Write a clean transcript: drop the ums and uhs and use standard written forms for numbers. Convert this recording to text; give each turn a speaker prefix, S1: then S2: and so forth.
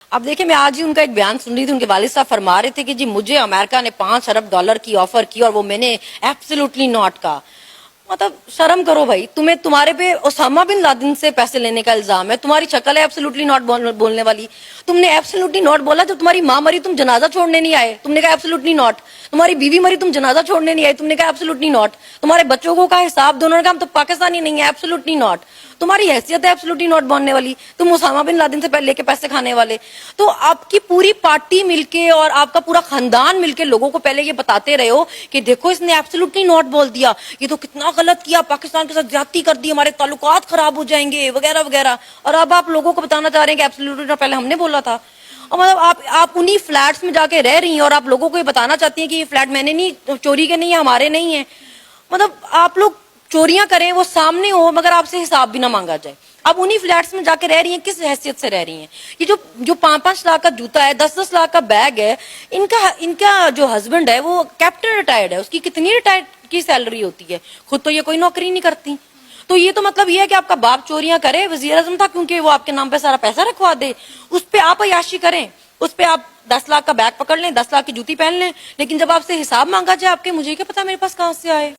S1: اب دیکھیں، میں آج ہی ان کا ایک بیان سن رہی تھی، ان کے والد صاحب فرما رہے تھے کہ جی مجھے امریکہ نے $5 ارب کی آفر کی اور وہ میں نے ایبسلیوٹلی ناٹ کہا۔ مطلب شرم کرو بھائی، تمہارے پہ اسامہ بن لادن سے پیسے لینے کا الزام ہے، تمہاری شکل ہے ایبسلیوٹلی ناٹ بولنے والی۔ تم نے ایبسلیوٹلی ناٹ بولا جب تمہاری ماں مری تم جنازہ چھوڑنے نہیں آئے، تم نے کہا ایبسلیوٹلی ناٹ۔ تمہاری بیوی مری تم جنازہ چھوڑنے نہیں آئے، تم نے کہا ایبسلیوٹلی ناٹ۔ تمہارے بچوں کو کا حساب دونوں نے کہا ہم تو پاکستانی نہیں ہے، ایبسلیوٹلی ناٹ۔ تمہاری حیثیت ہے ایبسلیوٹلی ناٹ بولنے والی، تم اسامہ بن لادن سے لے کے پیسے کھانے والے۔ تو آپ کی پوری پارٹی مل کے اور آپ کا پورا خاندان مل کے لوگوں کو پہلے یہ بتاتے رہے ہو کہ دیکھو اس نے ایبسلیوٹلی ناٹ بول دیا، یہ تو کتنا غلط کیا، پاکستان کے ساتھ زیادتی کر دی، ہمارے تعلقات خراب ہو جائیں گے وغیرہ وغیرہ، اور اب آپ لوگوں کو بتانا چاہ رہے ہیں کہ ایبسلیوٹلی ناٹ پہلے ہم نے بولا تھا۔ اور مطلب آپ انہی فلیٹس میں جا کے رہ رہی ہیں اور آپ لوگوں کو یہ بتانا چاہتی ہیں کہ یہ فلیٹ میں نے نہیں چوری کے نہیں ہیں، ہمارے نہیں ہیں۔ مطلب آپ لوگ چوریاں کریں وہ سامنے ہو مگر آپ سے حساب بھی نہ مانگا جائے۔ اب انہی فلیٹس میں جا کے رہ رہی ہیں، کس حیثیت سے رہ رہی ہیں؟ یہ جو 5-5 لاکھ کا جوتا ہے، 10-10 لاکھ کا بیگ ہے، ان کا جو ہسبینڈ ہے وہ کیپٹن ریٹائرڈ ہے، اس کی کتنی ریٹائرڈ کی سیلری ہوتی ہے؟ خود تو یہ کوئی نوکری نہیں کرتی۔ تو یہ تو مطلب یہ ہے کہ آپ کا باپ چوریاں کرے، وزیر اعظم تھا کیونکہ وہ آپ کے نام پہ سارا پیسہ رکھوا دے، اس پہ آپ عیاشی کریں، اس پہ آپ 10 لاکھ کا بیگ پکڑ لیں، 10 لاکھ کی جوتی پہن لیں، لیکن جب آپ سے حساب مانگا جائے آپ کے، مجھے کیا پتا میرے پاس کہاں سے آئے۔